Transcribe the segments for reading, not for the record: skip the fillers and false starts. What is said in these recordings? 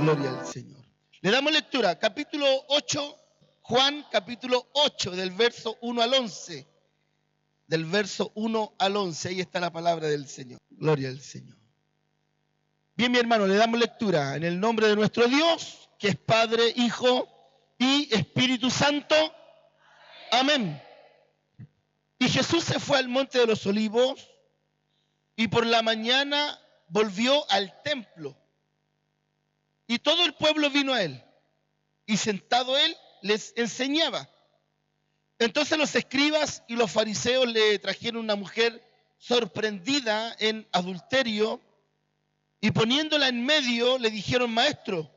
Gloria al Señor. Le damos lectura, capítulo 8, Juan capítulo 8, del verso 1 al 11. Del verso 1 al 11, ahí está la palabra del Señor. Gloria al Señor. Bien, mi hermano, le damos lectura en el nombre de nuestro Dios, que es Padre, Hijo y Espíritu Santo. Amén. Y Jesús se fue al monte de los olivos y por la mañana volvió al templo. Y todo el pueblo vino a él. Y sentado él les enseñaba. Entonces los escribas y los fariseos le trajeron una mujer sorprendida en adulterio y poniéndola en medio le dijeron: Maestro,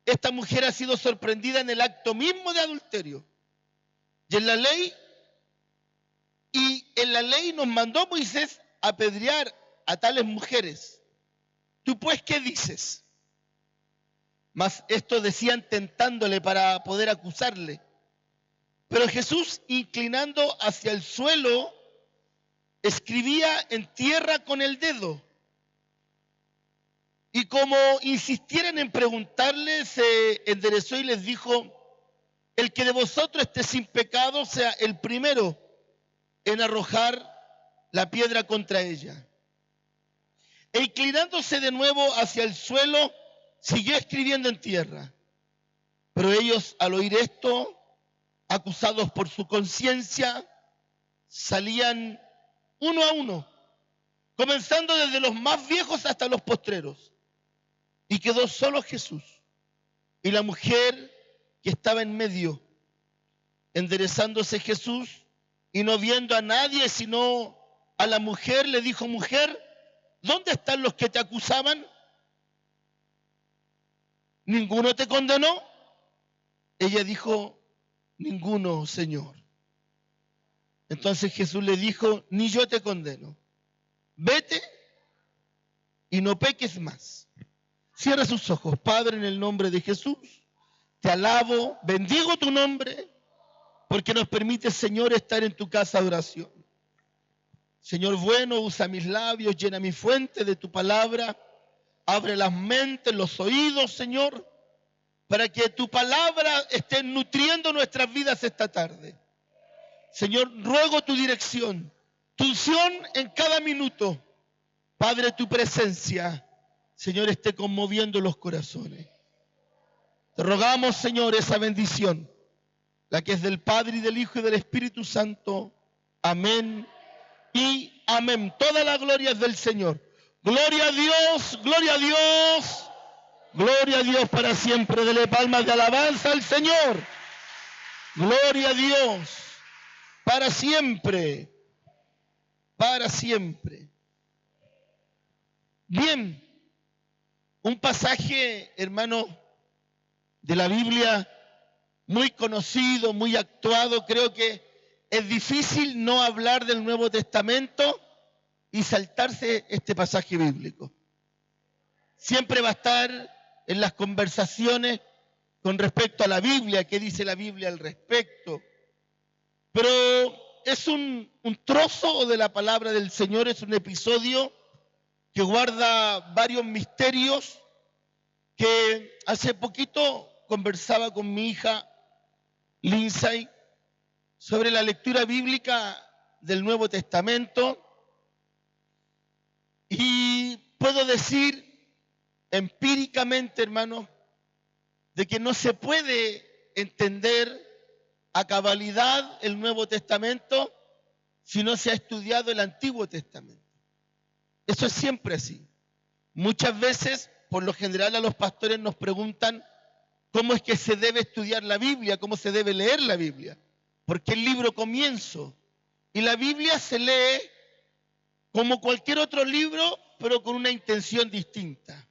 esta mujer ha sido sorprendida en el acto mismo de adulterio. Y en la ley nos mandó Moisés apedrear a tales mujeres. ¿Tú pues qué dices? Mas esto decían tentándole para poder acusarle. Pero Jesús, inclinando hacia el suelo, escribía en tierra con el dedo. Y como insistieran en preguntarle, se enderezó y les dijo: el que de vosotros esté sin pecado sea el primero en arrojar la piedra contra ella. E inclinándose de nuevo hacia el suelo, siguió escribiendo en tierra. Pero ellos, al oír esto, acusados por su conciencia, salían uno a uno, comenzando desde los más viejos hasta los postreros. Y quedó solo Jesús y la mujer que estaba en medio. Enderezándose Jesús y no viendo a nadie sino a la mujer, le dijo: Mujer, ¿dónde están los que te acusaban? ¿Ninguno te condenó? Ella dijo: Ninguno, Señor. Entonces Jesús le dijo: Ni yo te condeno. Vete y no peques más. Cierra sus ojos. Padre, en el nombre de Jesús, te alabo, bendigo tu nombre, porque nos permite, Señor, estar en tu casa de oración. Señor bueno, usa mis labios, llena mi fuente de tu palabra, abre las mentes, los oídos, Señor, para que tu palabra esté nutriendo nuestras vidas esta tarde. Señor, ruego tu dirección, tu unción en cada minuto. Padre, tu presencia, Señor, esté conmoviendo los corazones. Te rogamos, Señor, esa bendición, la que es del Padre y del Hijo y del Espíritu Santo. Amén y amén. Toda la gloria es del Señor. Gloria a Dios, gloria a Dios, gloria a Dios para siempre. Dele palmas de alabanza al Señor. Gloria a Dios para siempre, para siempre. Bien, un pasaje, hermano, de la Biblia muy conocido, muy actuado. Creo que es difícil no hablar del Nuevo Testamento y saltarse este pasaje bíblico. Siempre va a estar en las conversaciones con respecto a la Biblia, qué dice la Biblia al respecto. Pero es un trozo de la palabra del Señor, es un episodio que guarda varios misterios, que hace poquito conversaba con mi hija Lindsay sobre la lectura bíblica del Nuevo Testamento, y puedo decir empíricamente, hermano, de que no se puede entender a cabalidad el Nuevo Testamento si no se ha estudiado el Antiguo Testamento. Eso es siempre así. Muchas veces, por lo general, a los pastores nos preguntan cómo es que se debe estudiar la Biblia, cómo se debe leer la Biblia. Porque el libro comienzo. Y la Biblia se lee como cualquier otro libro, pero con una intención distinta.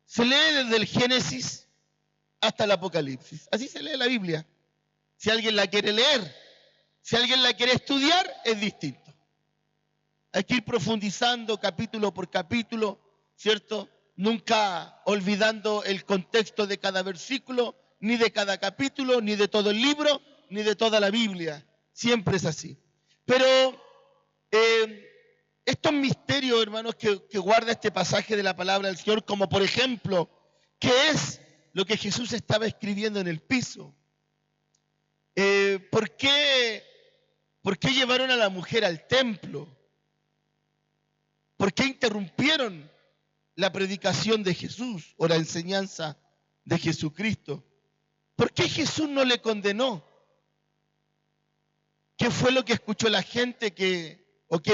Se lee desde el Génesis hasta el Apocalipsis. Así se lee la Biblia. Si alguien la quiere leer, si alguien la quiere estudiar, es distinto. Hay que ir profundizando capítulo por capítulo, ¿cierto? Nunca olvidando el contexto de cada versículo, ni de cada capítulo, ni de todo el libro, ni de toda la Biblia. Siempre es así. Pero estos misterios, hermanos, que guarda este pasaje de la palabra del Señor, como por ejemplo ¿qué es lo que Jesús estaba escribiendo en el piso? ¿Por qué llevaron a la mujer al templo? ¿Por qué interrumpieron la predicación de Jesús o la enseñanza de Jesucristo? ¿Por qué Jesús no le condenó? ¿Qué fue lo que escuchó la gente que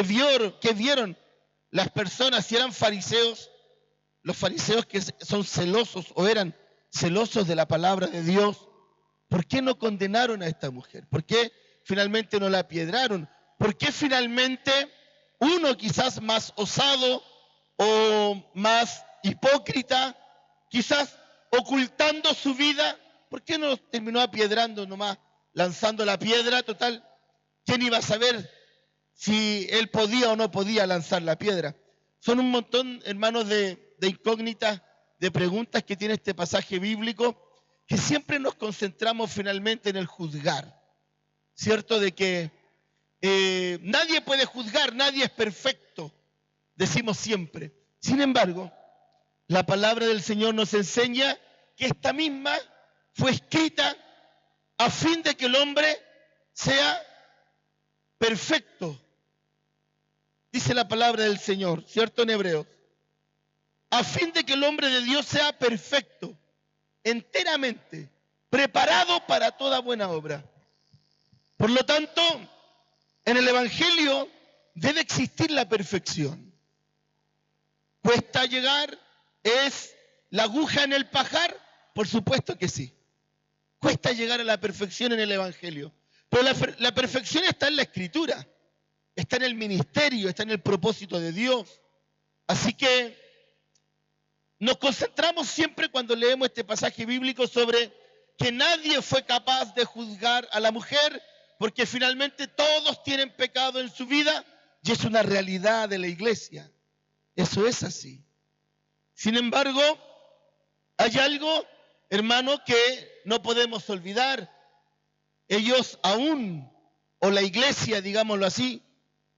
vieron las personas? Si eran fariseos, los fariseos que son celosos o eran celosos de la palabra de Dios, ¿por qué no condenaron a esta mujer? ¿Por qué finalmente no la apiedraron? ¿Por qué finalmente uno quizás más osado o más hipócrita, quizás ocultando su vida, ¿por qué no terminó apiedrando nomás, lanzando la piedra? Total, ¿quién iba a saber si él podía o no podía lanzar la piedra? Son un montón, hermanos, de incógnitas, de preguntas que tiene este pasaje bíblico, que siempre nos concentramos finalmente en el juzgar, ¿cierto? De que nadie puede juzgar, nadie es perfecto, decimos siempre. Sin embargo, la palabra del Señor nos enseña que esta misma fue escrita a fin de que el hombre sea perfecto. Dice la palabra del Señor, ¿cierto? En Hebreos. A fin de que el hombre de Dios sea perfecto, enteramente, preparado para toda buena obra. Por lo tanto, en el Evangelio debe existir la perfección. ¿Cuesta llegar? ¿Es la aguja en el pajar? Por supuesto que sí. Cuesta llegar a la perfección en el Evangelio. Pero la perfección está en la Escritura, está en el ministerio, está en el propósito de Dios. Así que nos concentramos siempre cuando leemos este pasaje bíblico sobre que nadie fue capaz de juzgar a la mujer, porque finalmente todos tienen pecado en su vida y es una realidad de la iglesia. Eso es así. Sin embargo, hay algo, hermano, que no podemos olvidar. Ellos aún, o la iglesia, digámoslo así,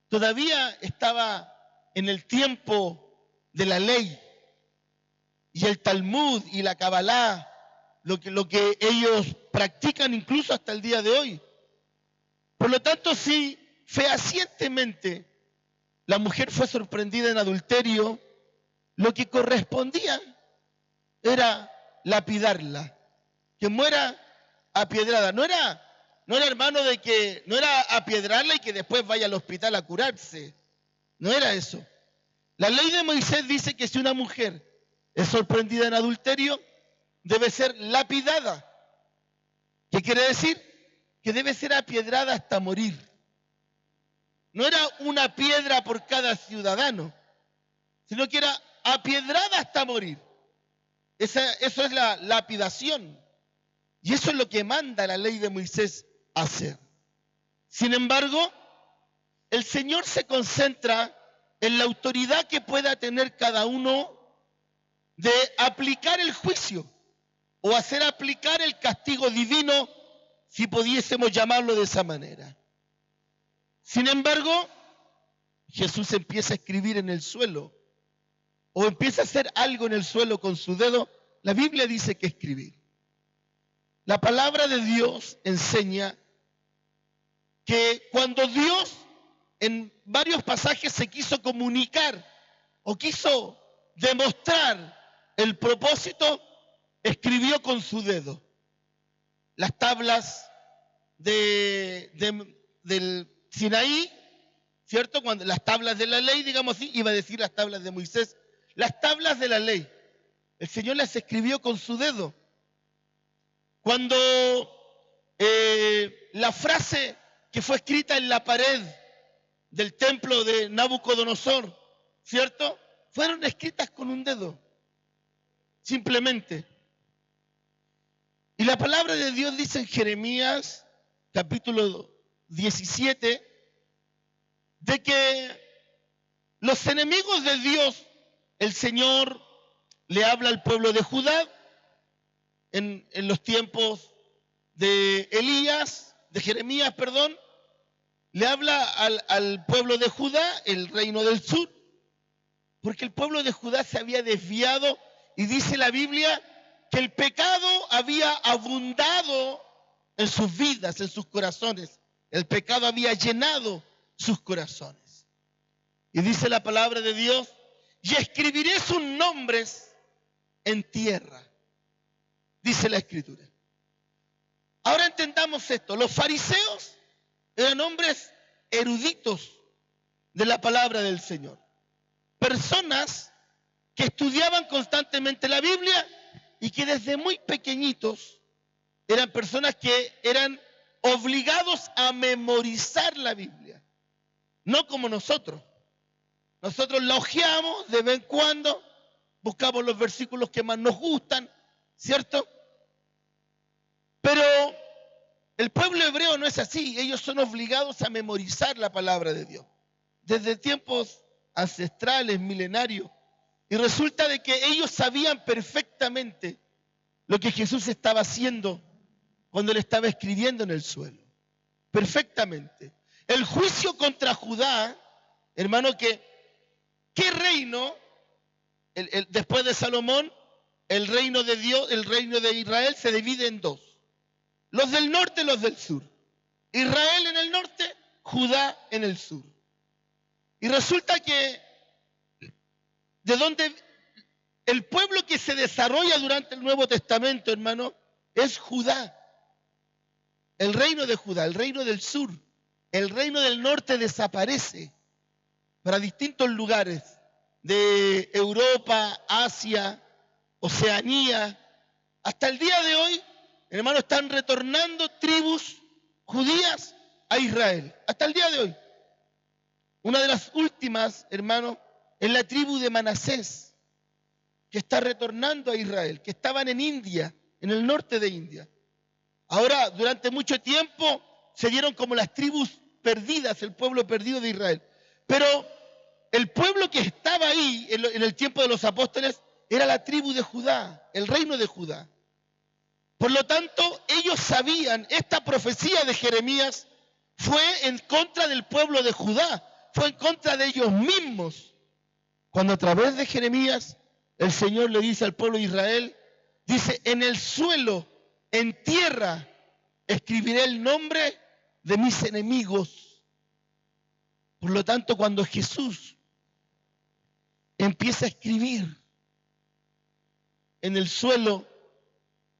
todavía estaba en el tiempo de la ley. Y el Talmud y la Kabbalah, lo que ellos practican incluso hasta el día de hoy. Por lo tanto, si fehacientemente la mujer fue sorprendida en adulterio, lo que correspondía era lapidarla, que muera apiedrada. No era hermano de que, no era apiedrarla y que después vaya al hospital a curarse. No era eso. La ley de Moisés dice que si una mujer es sorprendida en adulterio, debe ser lapidada. ¿Qué quiere decir? Que debe ser apiedrada hasta morir. No era una piedra por cada ciudadano, sino que era apiedrada hasta morir. Eso es la lapidación. Y eso es lo que manda la ley de Moisés hacer. Sin embargo, el Señor se concentra en la autoridad que pueda tener cada uno de aplicar el juicio o hacer aplicar el castigo divino, si pudiésemos llamarlo de esa manera. Sin embargo, Jesús empieza a escribir en el suelo o empieza a hacer algo en el suelo con su dedo. La Biblia dice que escribir. La palabra de Dios enseña que cuando Dios en varios pasajes se quiso comunicar o quiso demostrar el propósito, escribió con su dedo. Las tablas del Sinaí, ¿cierto? Cuando las tablas de la ley, digamos así, iba a decir las tablas de Moisés. Las tablas de la ley, el Señor las escribió con su dedo. Cuando la frase que fue escrita en la pared del templo de Nabucodonosor, ¿cierto? Fueron escritas con un dedo, simplemente. Y la palabra de Dios dice en Jeremías, capítulo 17, de que los enemigos de Dios, el Señor le habla al pueblo de Judá en los tiempos de Elías, de Jeremías, perdón, le habla al pueblo de Judá, el reino del sur, porque el pueblo de Judá se había desviado y dice la Biblia que el pecado había abundado en sus vidas, en sus corazones. El pecado había llenado sus corazones. Y dice la palabra de Dios, y escribiré sus nombres en tierra, dice la Escritura. Ahora entendamos esto, los fariseos eran hombres eruditos de la palabra del Señor. Personas que estudiaban constantemente la Biblia y que desde muy pequeñitos eran personas que eran obligados a memorizar la Biblia. No como nosotros. Nosotros la hojeamos de vez en cuando, buscamos los versículos que más nos gustan, ¿cierto? Pero el pueblo hebreo no es así. Ellos son obligados a memorizar la palabra de Dios. Desde tiempos ancestrales, milenarios. Y resulta de que ellos sabían perfectamente lo que Jesús estaba haciendo cuando le estaba escribiendo en el suelo. Perfectamente. El juicio contra Judá, hermano, ¿qué reino, después de Salomón, el reino de Dios, el reino de Israel se divide en dos? Los del norte y los del sur. Israel en el norte, Judá en el sur. Y resulta que de donde el pueblo que se desarrolla durante el Nuevo Testamento, hermano, es Judá. El reino de Judá, el reino del sur. El reino del norte desaparece para distintos lugares de Europa, Asia, Oceanía. Hasta el día de hoy, hermano, están retornando tribus judías a Israel. Hasta el día de hoy. Una de las últimas, hermano, es la tribu de Manasés, que está retornando a Israel, que estaban en India, en el norte de India. Ahora, durante mucho tiempo, se dieron como las tribus perdidas, el pueblo perdido de Israel. Pero el pueblo que estaba ahí en el tiempo de los apóstoles era la tribu de Judá, el reino de Judá. Por lo tanto, ellos sabían, esta profecía de Jeremías fue en contra del pueblo de Judá, fue en contra de ellos mismos. Cuando a través de Jeremías el Señor le dice al pueblo de Israel, dice, en el suelo, en tierra, escribiré el nombre de mis enemigos. Por lo tanto, cuando Jesús empieza a escribir en el suelo,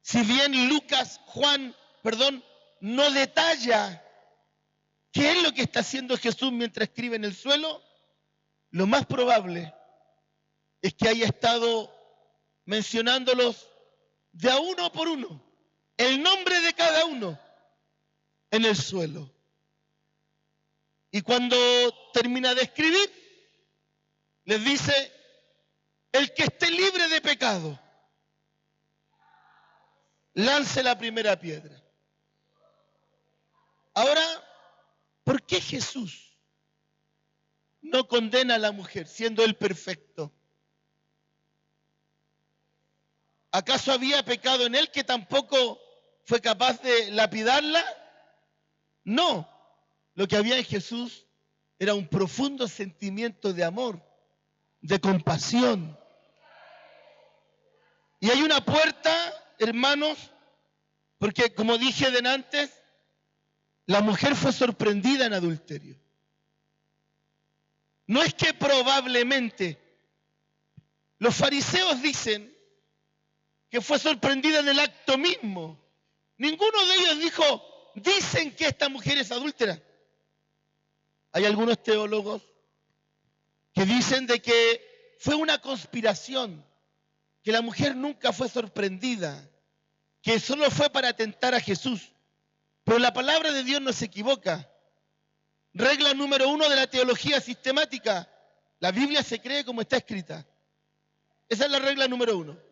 si bien Juan, no detalla qué es lo que está haciendo Jesús mientras escribe en el suelo, lo más probable es que haya estado mencionándolos de a uno por uno, el nombre de cada uno en el suelo. Y cuando termina de escribir, les dice, el que esté libre de pecado, lance la primera piedra. Ahora, ¿por qué Jesús no condena a la mujer siendo él perfecto? ¿Acaso había pecado en él que tampoco fue capaz de lapidarla? No. Lo que había en Jesús era un profundo sentimiento de amor, de compasión. Y hay una puerta, hermanos, porque como dije antes, la mujer fue sorprendida en adulterio. No es que probablemente, los fariseos dicen que fue sorprendida en el acto mismo. Ninguno de ellos dijo, dicen que esta mujer es adúltera. Hay algunos teólogos que dicen de que fue una conspiración, que la mujer nunca fue sorprendida, que solo fue para tentar a Jesús. Pero la palabra de Dios no se equivoca. Regla número 1 de la teología sistemática: la Biblia se cree como está escrita. Esa es la regla número 1.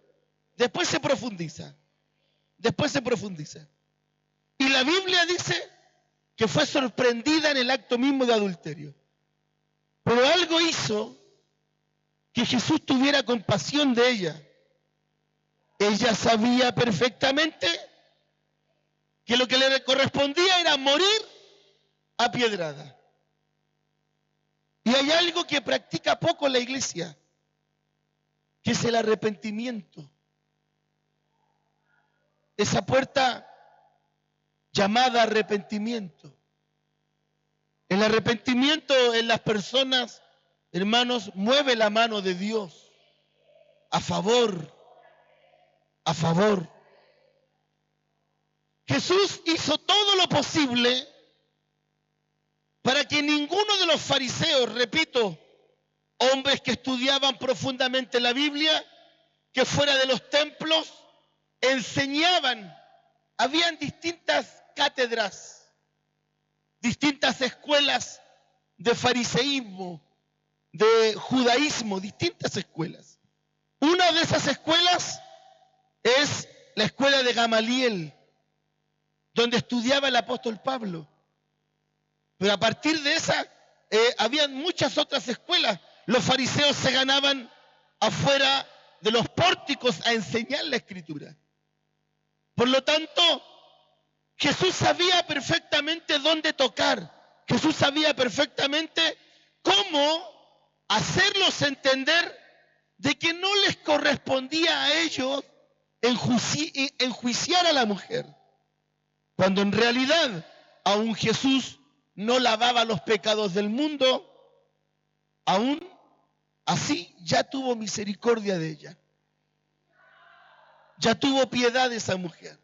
Después se profundiza. Y la Biblia dice que fue sorprendida en el acto mismo de adulterio. Pero algo hizo que Jesús tuviera compasión de ella. Ella sabía perfectamente que lo que le correspondía era morir apiedrada. Y hay algo que practica poco la iglesia, que es el arrepentimiento. esa puerta llamada arrepentimiento. El arrepentimiento en las personas, hermanos, mueve la mano de Dios a favor. Jesús hizo todo lo posible para que ninguno de los fariseos, repito, hombres que estudiaban profundamente la Biblia, que fuera de los templos, enseñaban. Habían distintas cátedras, distintas escuelas de fariseísmo, de judaísmo, distintas escuelas. Una de esas escuelas es la escuela de Gamaliel, donde estudiaba el apóstol Pablo. Pero a partir de esa, habían muchas otras escuelas. Los fariseos se ganaban afuera de los pórticos a enseñar la Escritura. Por lo tanto, Jesús sabía perfectamente dónde tocar. Jesús sabía perfectamente cómo hacerlos entender de que no les correspondía a ellos enjuiciar a la mujer, cuando en realidad aún Jesús no lavaba los pecados del mundo, aún así ya tuvo misericordia de ella, ya tuvo piedad de esa mujer,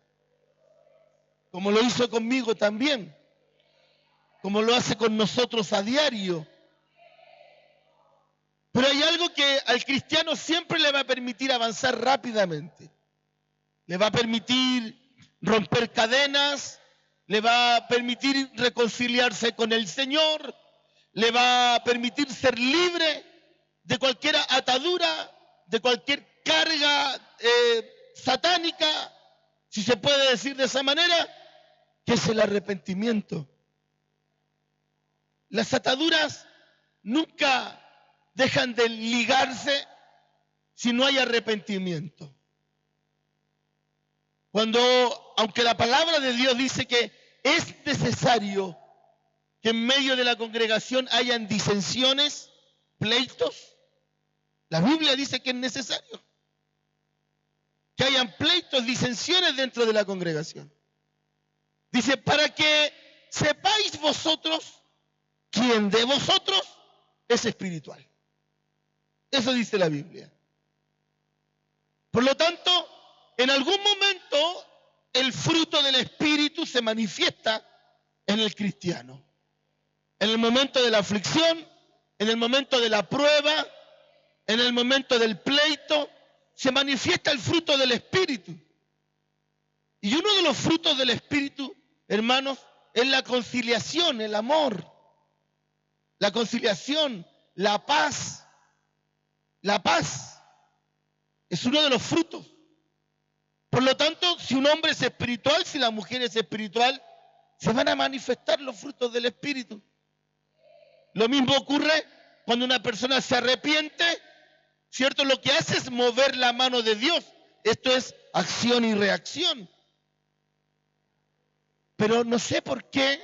como lo hizo conmigo también, como lo hace con nosotros a diario. Pero hay algo que al cristiano siempre le va a permitir avanzar rápidamente. Le va a permitir romper cadenas, le va a permitir reconciliarse con el Señor, le va a permitir ser libre de cualquier atadura, de cualquier carga satánica, si se puede decir de esa manera, que es el arrepentimiento. Las ataduras nunca dejan de ligarse si no hay arrepentimiento. Aunque la palabra de Dios dice que es necesario que en medio de la congregación hayan disensiones, pleitos, la Biblia dice que es necesario que hayan pleitos, disensiones dentro de la congregación. Dice, para que sepáis vosotros quién de vosotros es espiritual. Eso dice la Biblia. Por lo tanto, en algún momento el fruto del Espíritu se manifiesta en el cristiano. En el momento de la aflicción, en el momento de la prueba, en el momento del pleito, se manifiesta el fruto del Espíritu. Y uno de los frutos del Espíritu, hermanos, es la conciliación, el amor. La conciliación, la paz. La paz es uno de los frutos. Por lo tanto, si un hombre es espiritual, si la mujer es espiritual, se van a manifestar los frutos del Espíritu. Lo mismo ocurre cuando una persona se arrepiente, ¿cierto? Lo que hace es mover la mano de Dios. Esto es acción y reacción. Pero no sé por qué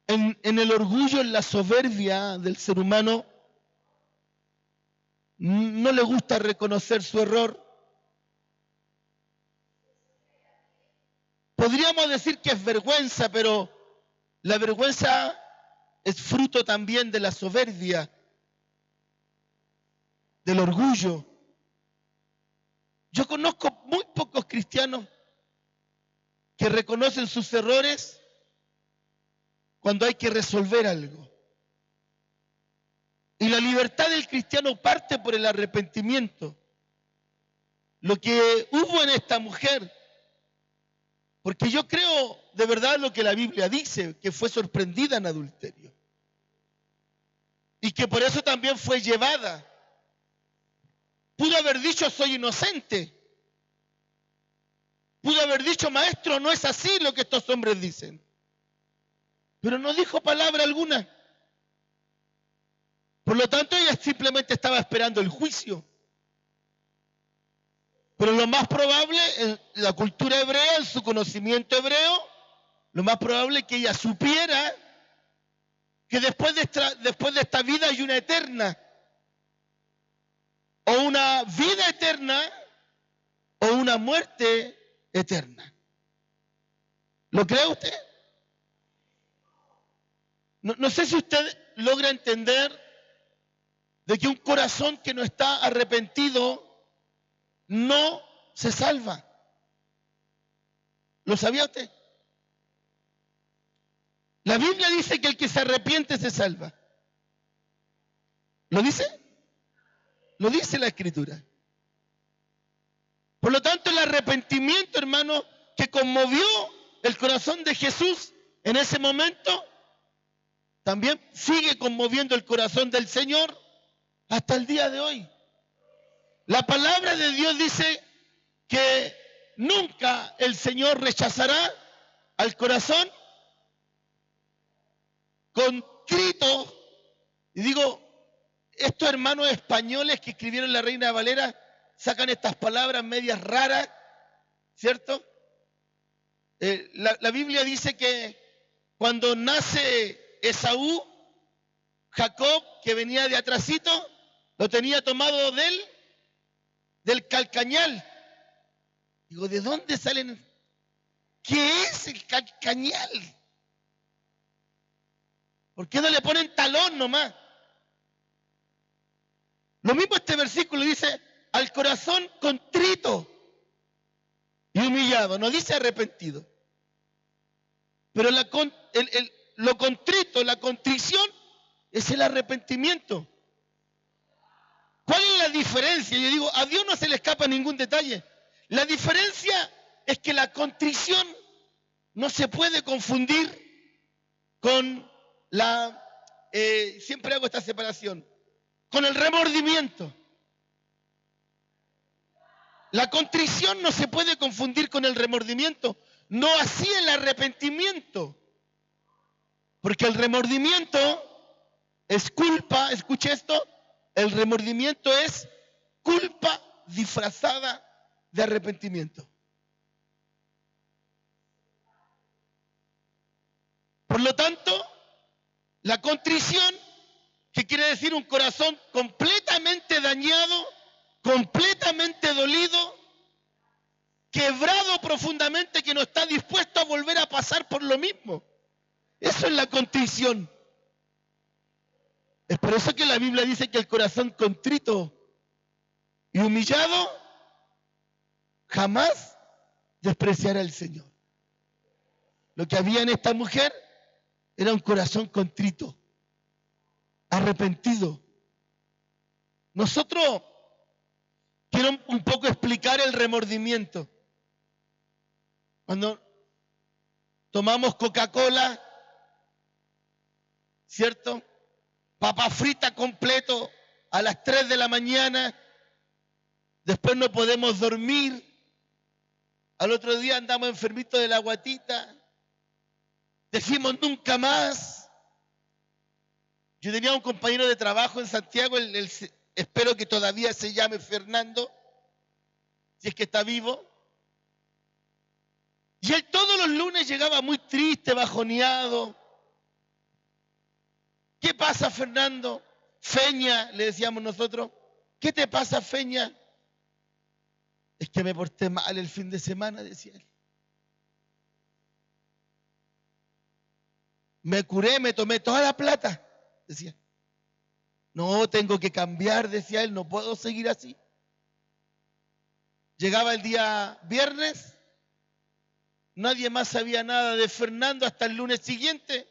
en el orgullo, en la soberbia del ser humano, no le gusta reconocer su error. Podríamos decir que es vergüenza, pero la vergüenza es fruto también de la soberbia, del orgullo. Yo conozco muy pocos cristianos que reconocen sus errores cuando hay que resolver algo. Y la libertad del cristiano parte por el arrepentimiento. Lo que hubo en esta mujer, porque yo creo de verdad lo que la Biblia dice, que fue sorprendida en adulterio. Y que por eso también fue llevada. Pudo haber dicho, soy inocente. Pudo haber dicho, maestro, no es así lo que estos hombres dicen. Pero no dijo palabra alguna. Por lo tanto, ella simplemente estaba esperando el juicio. Pero lo más probable, en la cultura hebrea, en su conocimiento hebreo, lo más probable es que ella supiera que después de esta vida hay una eterna. O una vida eterna o una muerte eterna. ¿Lo cree usted? No sé si usted logra entender de que un corazón que no está arrepentido no se salva. ¿Lo sabía usted? La Biblia dice que el que se arrepiente se salva. ¿Lo dice? Lo dice la Escritura. Por lo tanto, el arrepentimiento, hermano, que conmovió el corazón de Jesús en ese momento, también sigue conmoviendo el corazón del Señor hasta el día de hoy. La palabra de Dios dice que nunca el Señor rechazará al corazón contrito. Y digo, estos hermanos españoles que escribieron la Reina Valera sacan estas palabras medias raras, ¿cierto? La Biblia dice que cuando nace Esaú, Jacob, que venía de atrasito, lo tenía tomado del calcañal. Digo, ¿de dónde salen? ¿Qué es el calcañal? ¿Por qué no le ponen talón nomás? Lo mismo este versículo dice, al corazón contrito y humillado, no dice arrepentido. Pero lo contrito, la contrición, es el arrepentimiento. ¿Cuál es la diferencia? Yo digo, a Dios no se le escapa ningún detalle. La diferencia es que la contrición no se puede confundir con siempre hago esta separación, con el remordimiento. La contrición no se puede confundir con el remordimiento, no así el arrepentimiento. Porque el remordimiento es culpa, escuche esto, el remordimiento es culpa disfrazada de arrepentimiento. Por lo tanto, la contrición, que quiere decir un corazón completamente dañado, completamente dolido, quebrado profundamente, que no está dispuesto a volver a pasar por lo mismo. Eso es la contrición. Es por eso que la Biblia dice que el corazón contrito y humillado jamás despreciará al Señor. Lo que había en esta mujer era un corazón contrito, arrepentido. Nosotros quiero un poco explicar el remordimiento. Cuando tomamos Coca-Cola, ¿cierto? Papa frita completo a las 3 de la mañana, después no podemos dormir, al otro día andamos enfermitos de la guatita, decimos nunca más. Yo tenía un compañero de trabajo en Santiago, espero que todavía se llame Fernando, si es que está vivo. Y él todos los lunes llegaba muy triste, bajoneado. ¿Qué pasa, Fernando? Feña, le decíamos nosotros. ¿Qué te pasa, Feña? Es que me porté mal el fin de semana, decía él. Me curé, me tomé toda la plata, decía. No, tengo que cambiar, decía él, no puedo seguir así. Llegaba el día viernes, nadie más sabía nada de Fernando hasta el lunes siguiente,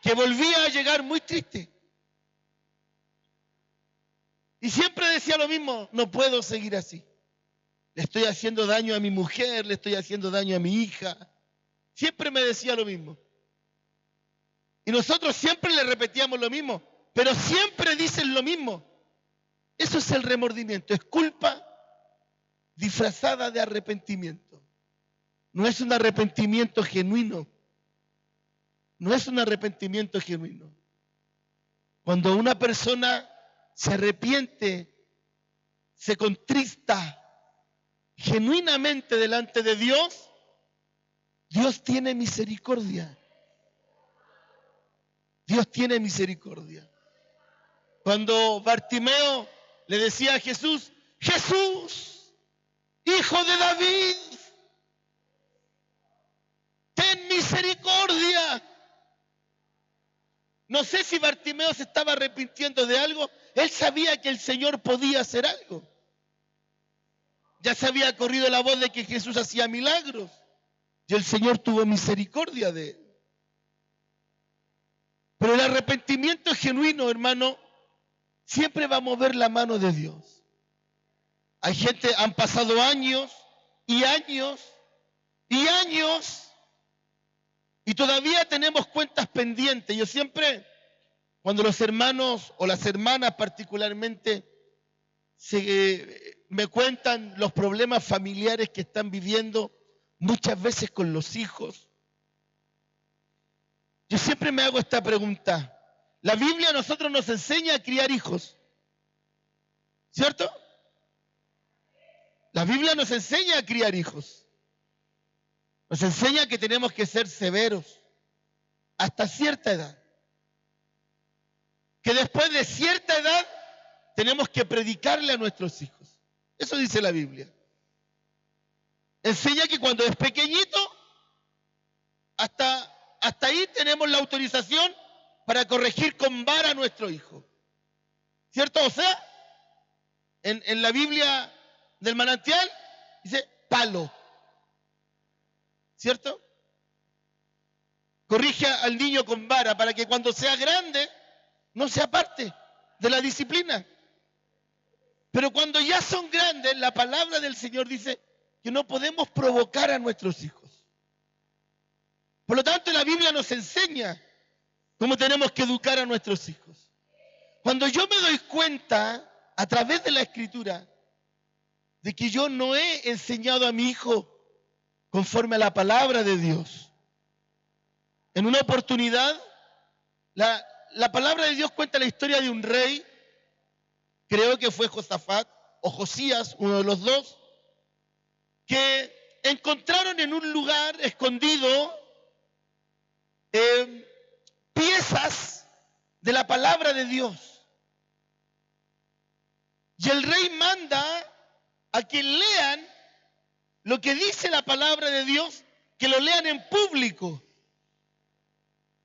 que volvía a llegar muy triste. Y siempre decía lo mismo, no puedo seguir así. Le estoy haciendo daño a mi mujer, le estoy haciendo daño a mi hija. Siempre me decía lo mismo. Y nosotros siempre le repetíamos lo mismo, pero siempre dicen lo mismo. Eso es el remordimiento, es culpa disfrazada de arrepentimiento. No es un arrepentimiento genuino. No es un arrepentimiento genuino. Cuando una persona se arrepiente, se contrista genuinamente delante de Dios, Dios tiene misericordia. Dios tiene misericordia. Cuando Bartimeo le decía a Jesús, Jesús, Hijo de David, ten misericordia. No sé si Bartimeo se estaba arrepintiendo de algo. Él sabía que el Señor podía hacer algo. Ya se había corrido la voz de que Jesús hacía milagros. Y el Señor tuvo misericordia de él. Pero el arrepentimiento genuino, hermano, siempre va a mover la mano de Dios. Hay gente, han pasado años y años y años y todavía tenemos cuentas pendientes. Yo siempre, cuando los hermanos o las hermanas particularmente me cuentan los problemas familiares que están viviendo, muchas veces con los hijos, yo siempre me hago esta pregunta. La Biblia a nosotros nos enseña a criar hijos, ¿cierto? La Biblia nos enseña a criar hijos. Nos enseña que tenemos que ser severos hasta cierta edad. Que después de cierta edad tenemos que predicarle a nuestros hijos. Eso dice la Biblia. Enseña que cuando es pequeñito, hasta ahí tenemos la autorización para corregir con vara a nuestro hijo. ¿Cierto? O sea, en la Biblia del manantial dice palo. ¿Cierto? Corrige al niño con vara para que cuando sea grande no se aparte de la disciplina. Pero cuando ya son grandes, la palabra del Señor dice que no podemos provocar a nuestros hijos. Por lo tanto, la Biblia nos enseña cómo tenemos que educar a nuestros hijos. Cuando yo me doy cuenta, a través de la Escritura, de que yo no he enseñado a mi hijo conforme a la palabra de Dios. En una oportunidad, la palabra de Dios cuenta la historia de un rey, creo que fue Josafat o Josías, uno de los dos, que encontraron en un lugar escondido piezas de la palabra de Dios. Y el rey manda a que lean lo que dice la palabra de Dios, que lo lean en público.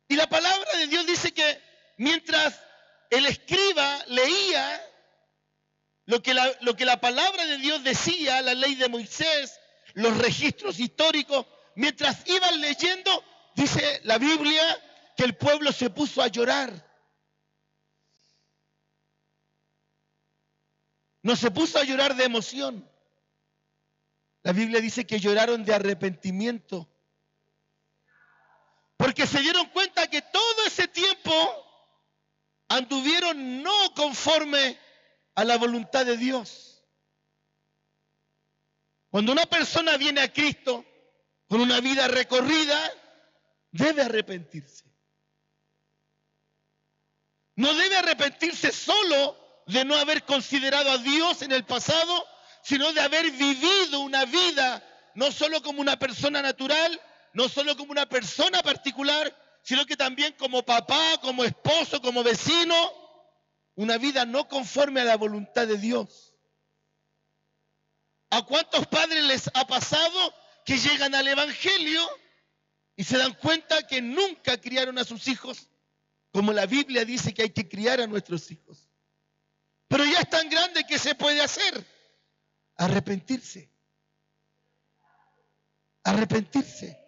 Y la palabra de Dios dice que mientras el escriba leía lo que la palabra de Dios decía, la ley de Moisés, los registros históricos, mientras iban leyendo, dice la Biblia que el pueblo se puso a llorar. No se puso a llorar de emoción. La Biblia dice que lloraron de arrepentimiento. Porque se dieron cuenta que todo ese tiempo anduvieron no conforme a la voluntad de Dios. Cuando una persona viene a Cristo con una vida recorrida, debe arrepentirse. No debe arrepentirse solo de no haber considerado a Dios en el pasado, sino de haber vivido una vida, no solo como una persona natural, no solo como una persona particular, sino que también como papá, como esposo, como vecino, una vida no conforme a la voluntad de Dios. ¿A cuántos padres les ha pasado que llegan al Evangelio y se dan cuenta que nunca criaron a sus hijos como la Biblia dice que hay que criar a nuestros hijos? Pero ya es tan grande que se puede hacer. Arrepentirse. Arrepentirse.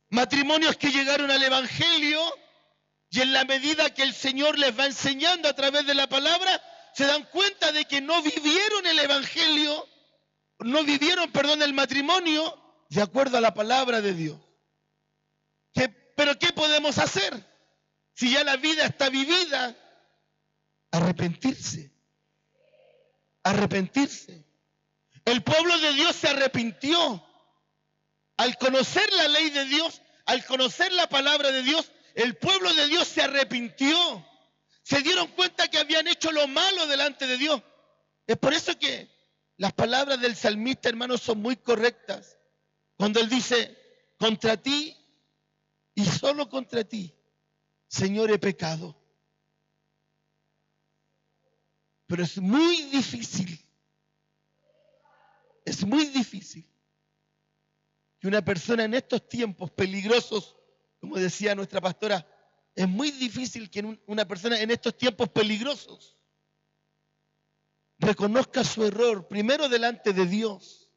Matrimonios que llegaron al Evangelio y en la medida que el Señor les va enseñando a través de la palabra, se dan cuenta de que no vivieron el Evangelio, el matrimonio de acuerdo a la palabra de Dios. Pero ¿qué podemos hacer? Si ya la vida está vivida, arrepentirse. Arrepentirse. El pueblo de Dios se arrepintió. Al conocer la ley de Dios, al conocer la palabra de Dios, el pueblo de Dios se arrepintió. Se dieron cuenta que habían hecho lo malo delante de Dios. Es por eso que las palabras del salmista, hermanos, son muy correctas. Cuando él dice, contra ti y solo contra ti, Señor, he pecado. Pero es muy difícil Es muy difícil que una persona en estos tiempos peligrosos, como decía nuestra pastora, es muy difícil que una persona en estos tiempos peligrosos reconozca su error, primero delante de Dios,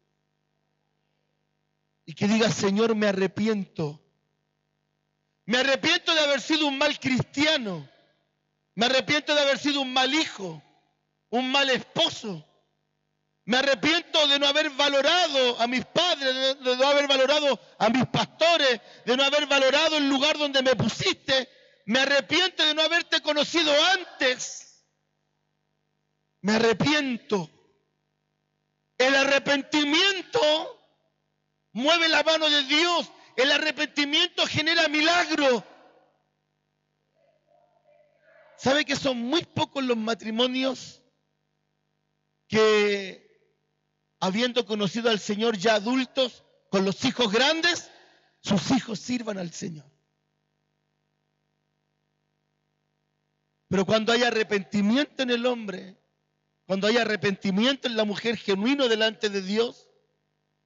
y que diga, Señor, me arrepiento. Me arrepiento de haber sido un mal cristiano. Me arrepiento de haber sido un mal hijo, un mal esposo. Me arrepiento de no haber valorado a mis padres, de no haber valorado a mis pastores, de no haber valorado el lugar donde me pusiste. Me arrepiento de no haberte conocido antes. Me arrepiento. El arrepentimiento mueve la mano de Dios. El arrepentimiento genera milagro. ¿Sabe que son muy pocos los matrimonios que, habiendo conocido al Señor ya adultos, con los hijos grandes, sus hijos sirvan al Señor? Pero cuando hay arrepentimiento en el hombre, cuando hay arrepentimiento en la mujer genuino delante de Dios,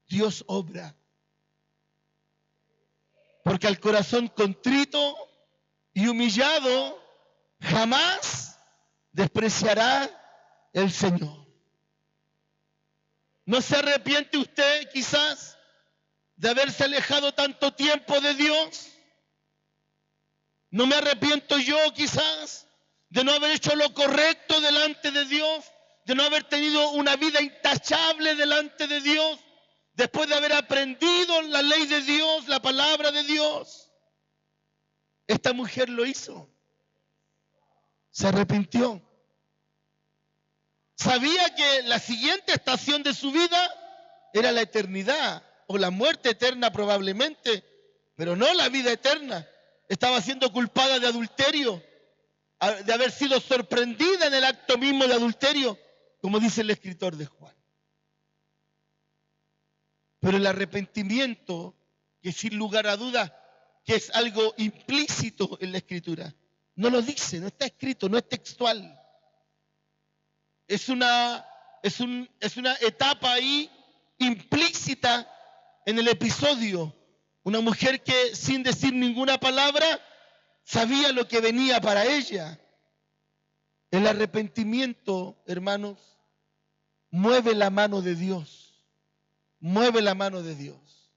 Dios obra. Porque al corazón contrito y humillado jamás despreciará el Señor. ¿No se arrepiente usted quizás de haberse alejado tanto tiempo de Dios? ¿No me arrepiento yo quizás de no haber hecho lo correcto delante de Dios? De no haber tenido una vida intachable delante de Dios, después de haber aprendido la ley de Dios, la palabra de Dios. Esta mujer lo hizo. Se arrepintió. Sabía que la siguiente estación de su vida era la eternidad, o la muerte eterna probablemente, pero no la vida eterna. Estaba siendo culpada de adulterio, de haber sido sorprendida en el acto mismo de adulterio, como dice el escritor de Juan. Pero el arrepentimiento, que sin lugar a dudas, que es algo implícito en la Escritura, no lo dice, no está escrito, no es textual. Es una etapa ahí implícita en el episodio. Una mujer que sin decir ninguna palabra sabía lo que venía para ella. El arrepentimiento, hermanos, mueve la mano de Dios. Mueve la mano de Dios.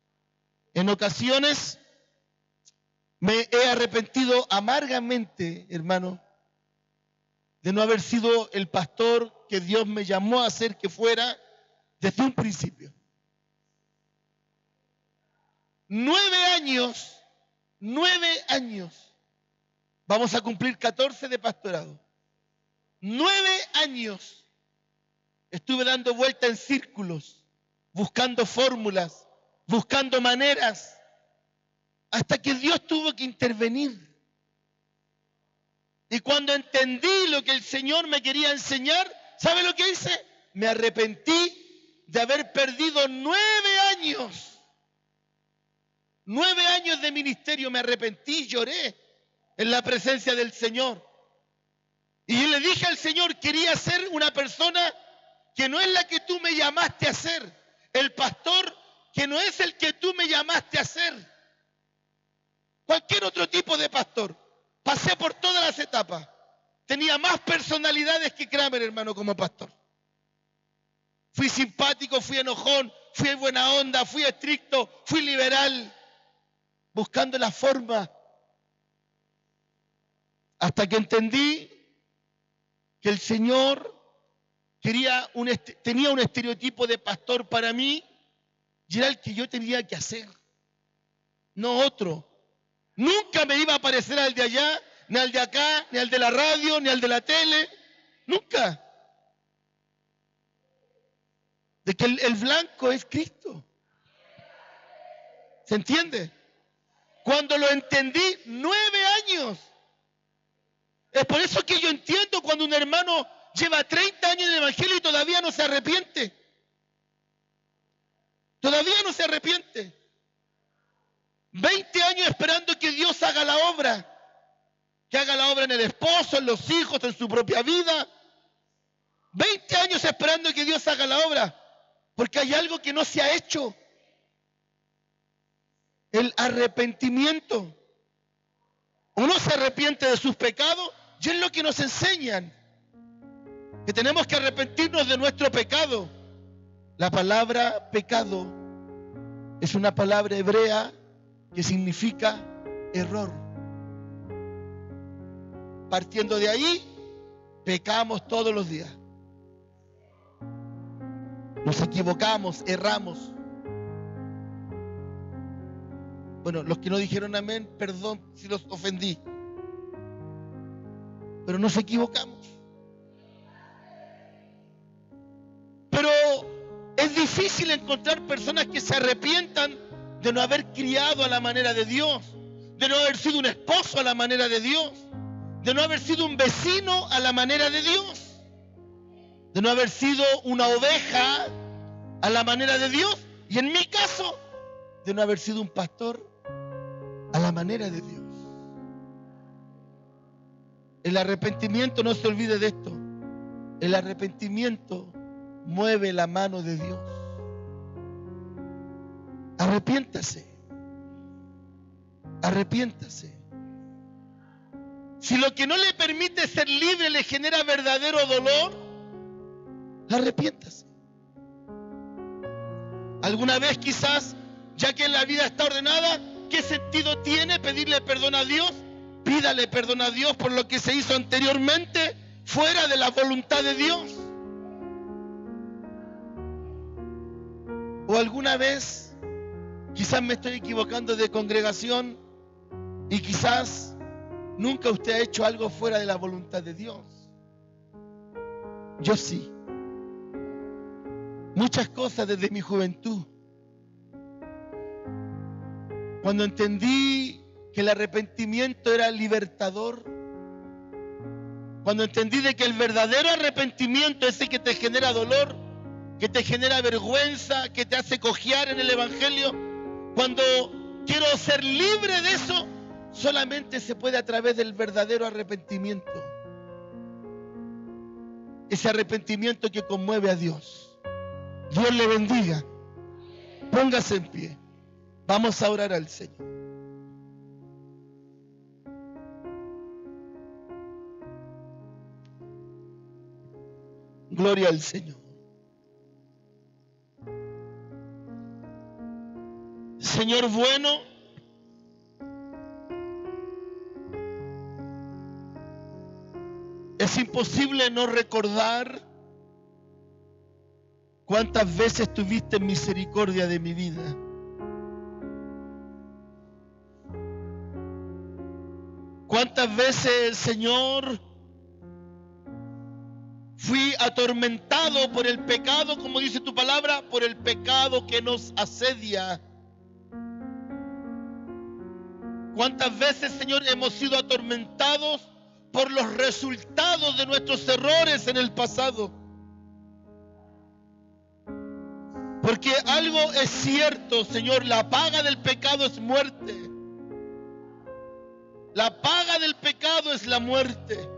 En ocasiones me he arrepentido amargamente, hermano, de no haber sido el pastor que Dios me llamó a ser que fuera desde un principio. 9 años, vamos a cumplir 14 de pastorado. 9 años estuve dando vuelta en círculos, buscando fórmulas, buscando maneras, hasta que Dios tuvo que intervenir. Y cuando entendí lo que el Señor me quería enseñar, ¿sabe lo que hice? Me arrepentí de haber perdido 9 años. 9 años de ministerio, me arrepentí, lloré en la presencia del Señor. Y yo le dije al Señor, quería ser una persona que no es la que tú me llamaste a ser. El pastor que no es el que tú me llamaste a ser. Cualquier otro tipo de pastor. Pasé por todas las etapas. Tenía más personalidades que Kramer, hermano, como pastor. Fui simpático, fui enojón, fui buena onda, fui estricto, fui liberal, buscando la forma. Hasta que entendí que el Señor tenía un estereotipo de pastor para mí y era el que yo tenía que hacer, no otro. Nunca me iba a parecer al de allá, ni al de acá, ni al de la radio, ni al de la tele. Nunca. De que el blanco es Cristo. ¿Se entiende? Cuando lo entendí, 9 años. Es por eso que yo entiendo cuando un hermano lleva 30 años en el Evangelio y todavía no se arrepiente. Todavía no se arrepiente. 20 años esperando que Dios haga la obra. Que haga la obra en el esposo, en los hijos, en su propia vida. 20 años esperando que Dios haga la obra. Porque hay algo que no se ha hecho. El arrepentimiento. Uno se arrepiente de sus pecados y es lo que nos enseñan. Que tenemos que arrepentirnos de nuestro pecado. La palabra pecado es una palabra hebrea que significa error. Partiendo de ahí, pecamos todos los días. Nos equivocamos, erramos. Bueno, los que no dijeron amén, perdón si los ofendí. Pero nos equivocamos. Pero es difícil encontrar personas que se arrepientan de no haber criado a la manera de Dios, de no haber sido un esposo a la manera de Dios, de no haber sido un vecino a la manera de Dios, de no haber sido una oveja a la manera de Dios, y en mi caso, de no haber sido un pastor a la manera de Dios. El arrepentimiento, no se olvide de esto, el arrepentimiento mueve la mano de Dios. Arrepiéntase. Arrepiéntase. Si lo que no le permite ser libre le genera verdadero dolor, arrepiéntase. Alguna vez quizás, ya que la vida está ordenada, ¿qué sentido tiene pedirle perdón a Dios? Pídale perdón a Dios por lo que se hizo anteriormente fuera de la voluntad de Dios. O alguna vez, quizás me estoy equivocando de congregación y quizás nunca usted ha hecho algo fuera de la voluntad de Dios. Yo sí. Muchas cosas desde mi juventud. Cuando entendí que el arrepentimiento era libertador, cuando entendí de que el verdadero arrepentimiento es el que te genera dolor, que te genera vergüenza, que te hace cojear en el evangelio, cuando quiero ser libre de eso, solamente se puede a través del verdadero arrepentimiento. Ese arrepentimiento que conmueve a Dios. Dios le bendiga. Póngase en pie. Vamos a orar al Señor. Gloria al Señor. Señor bueno, es imposible no recordar cuántas veces tuviste misericordia de mi vida. Cuántas veces, Señor, fui atormentado por el pecado, como dice tu palabra, por el pecado que nos asedia. ¿Cuántas veces, Señor, hemos sido atormentados por los resultados de nuestros errores en el pasado? Porque algo es cierto, Señor, la paga del pecado es muerte. La paga del pecado es la muerte.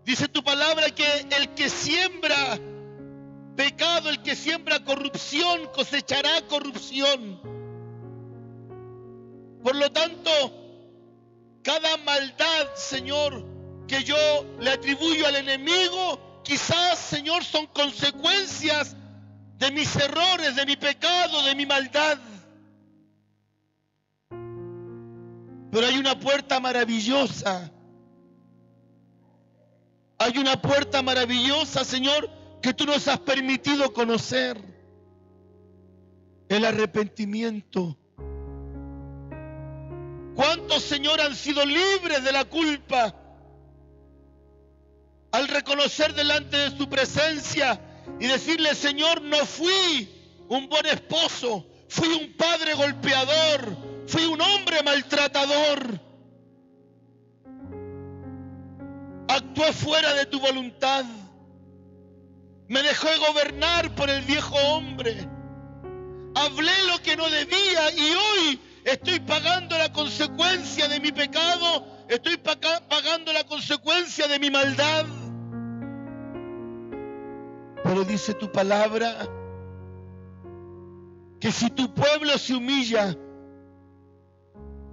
Dice tu palabra que el que siembra pecado, el que siembra corrupción, cosechará corrupción. Por lo tanto, cada maldad, Señor, que yo le atribuyo al enemigo, quizás, Señor, son consecuencias de mis errores, de mi pecado, de mi maldad. Pero hay una puerta maravillosa. Hay una puerta maravillosa, Señor, que tú nos has permitido conocer. El arrepentimiento. ¿Cuántos, Señor, han sido libres de la culpa al reconocer delante de su presencia y decirle: Señor, no fui un buen esposo, fui un padre golpeador, fui un hombre maltratador, actué fuera de tu voluntad, me dejé gobernar por el viejo hombre, hablé lo que no debía y hoy estoy pagando la consecuencia de mi pecado, estoy pagando la consecuencia de mi maldad. Pero dice tu palabra que si tu pueblo se humilla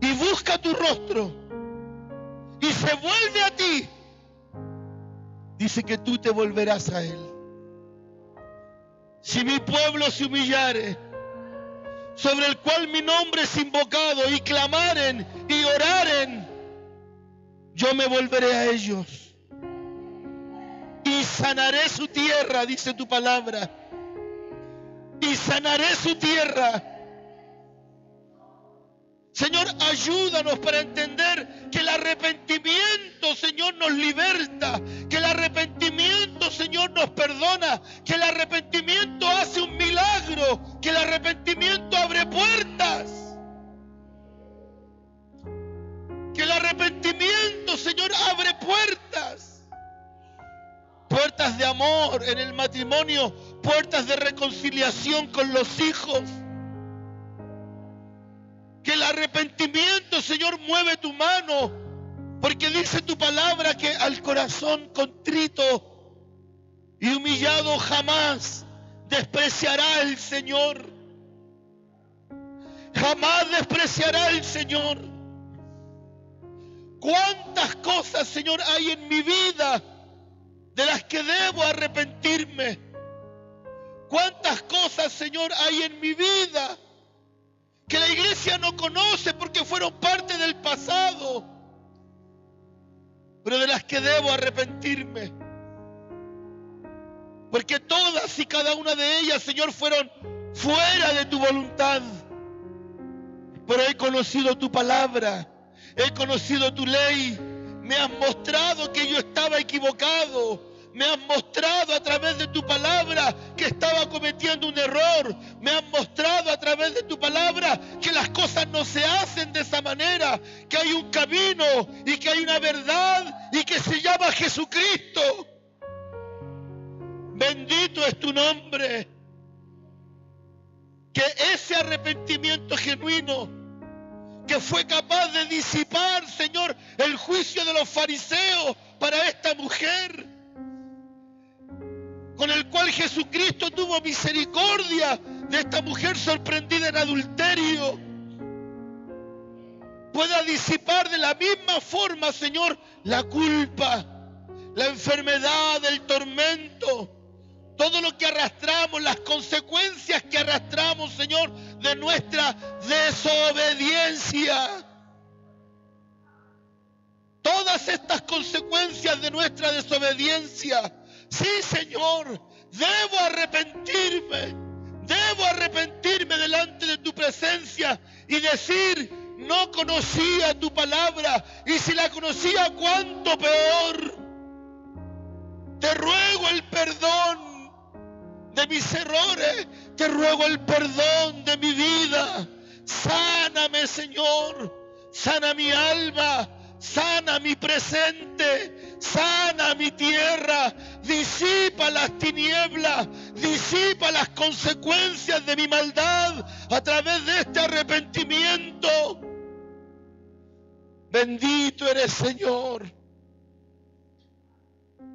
y busca tu rostro y se vuelve a ti, dice que tú te volverás a él. Si mi pueblo se humillare, sobre el cual mi nombre es invocado, y clamaren y oraren, yo me volveré a ellos y sanaré su tierra, dice tu palabra, y sanaré su tierra. Señor, ayúdanos para entender que el arrepentimiento, Señor, nos liberta, que el arrepentimiento, Señor, nos perdona, que el arrepentimiento hace un milagro, que el arrepentimiento abre puertas, que el arrepentimiento, Señor, abre puertas, puertas de amor en el matrimonio, puertas de reconciliación con los hijos. Que el arrepentimiento, Señor, mueve tu mano, porque dice tu palabra que al corazón contrito y humillado jamás despreciará el Señor. Jamás despreciará el Señor. ¿Cuántas cosas, Señor, hay en mi vida de las que debo arrepentirme? ¿Cuántas cosas, Señor, hay en mi vida que la iglesia no conoce porque fueron parte del pasado, pero de las que debo arrepentirme? Porque todas y cada una de ellas, Señor, fueron fuera de tu voluntad. Pero he conocido tu palabra, he conocido tu ley, me has mostrado que yo estaba equivocado. Me has mostrado a través de tu palabra que estaba cometiendo un error. Me has mostrado a través de tu palabra que las cosas no se hacen de esa manera, que hay un camino y que hay una verdad y que se llama Jesucristo. Bendito es tu nombre. Que ese arrepentimiento genuino que fue capaz de disipar, Señor, el juicio de los fariseos para esta mujer, con el cual Jesucristo tuvo misericordia de esta mujer sorprendida en adulterio, pueda disipar de la misma forma, Señor, la culpa, la enfermedad, el tormento, todo lo que arrastramos, las consecuencias que arrastramos, Señor, de nuestra desobediencia. Todas estas consecuencias de nuestra desobediencia. Sí, Señor, debo arrepentirme delante de tu presencia y decir, no conocía tu palabra, y si la conocía, cuánto peor. Te ruego el perdón de mis errores, te ruego el perdón de mi vida. Sáname, Señor, sana mi alma, sana mi presente, sana mi tierra, disipa las tinieblas, disipa las consecuencias de mi maldad a través de este arrepentimiento. Bendito eres, Señor,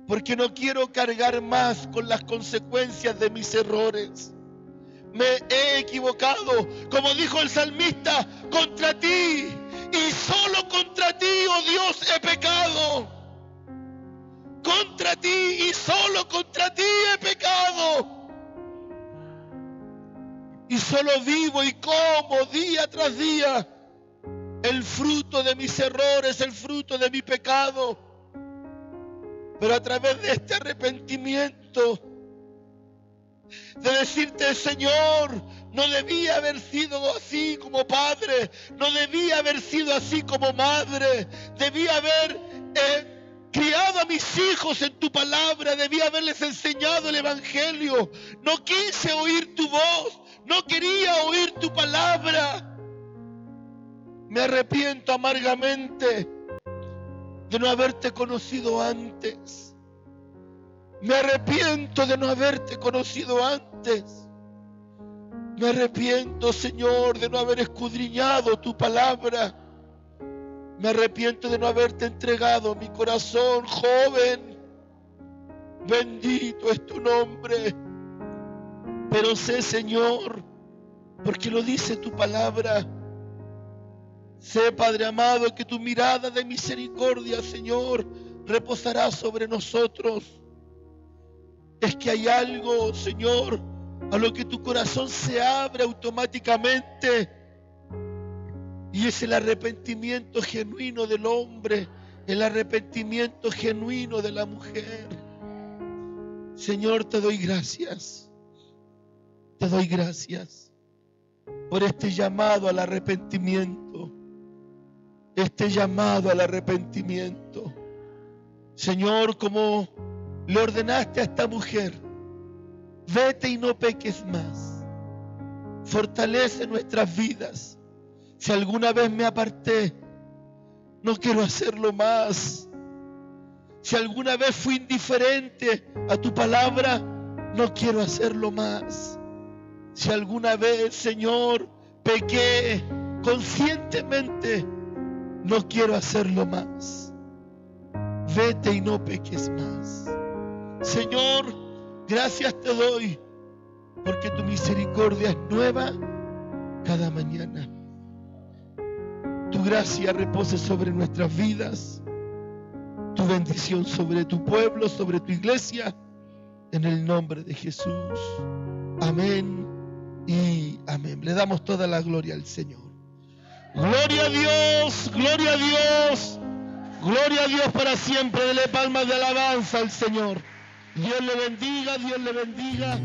porque no quiero cargar más con las consecuencias de mis errores. Me he equivocado, como dijo el salmista, contra ti. Y solo contra ti, oh Dios, he pecado. Contra ti y solo contra ti he pecado. Y solo vivo y como día tras día el fruto de mis errores, el fruto de mi pecado. Pero a través de este arrepentimiento, de decirte, Señor, no debía haber sido así como padre, no debía haber sido así como madre, debía haber criado a mis hijos en tu palabra, debía haberles enseñado el evangelio. No quise oír tu voz, no quería oír tu palabra. Me arrepiento amargamente de no haberte conocido antes. Me arrepiento de no haberte conocido antes. Me arrepiento, Señor, de no haber escudriñado tu palabra. Me arrepiento de no haberte entregado mi corazón joven. Bendito es tu nombre. Pero sé, Señor, porque lo dice tu palabra, sé, Padre amado, que tu mirada de misericordia, Señor, reposará sobre nosotros. Es que hay algo, Señor, a lo que tu corazón se abre automáticamente, y es el arrepentimiento genuino del hombre, el arrepentimiento genuino de la mujer. Señor, te doy gracias. Te doy gracias por este llamado al arrepentimiento. Este llamado al arrepentimiento. Señor, como le ordenaste a esta mujer, vete y no peques más. Fortalece nuestras vidas. Si alguna vez me aparté, no quiero hacerlo más. Si alguna vez fui indiferente a tu palabra, no quiero hacerlo más. Si alguna vez, Señor, pequé conscientemente, no quiero hacerlo más. Vete y no peques más. Señor, gracias te doy, porque tu misericordia es nueva cada mañana. Tu gracia repose sobre nuestras vidas, tu bendición sobre tu pueblo, sobre tu iglesia, en el nombre de Jesús. Amén y amén. Le damos toda la gloria al Señor. Gloria a Dios, gloria a Dios, gloria a Dios para siempre. Dele palmas de alabanza al Señor. Dios le bendiga, Dios le bendiga.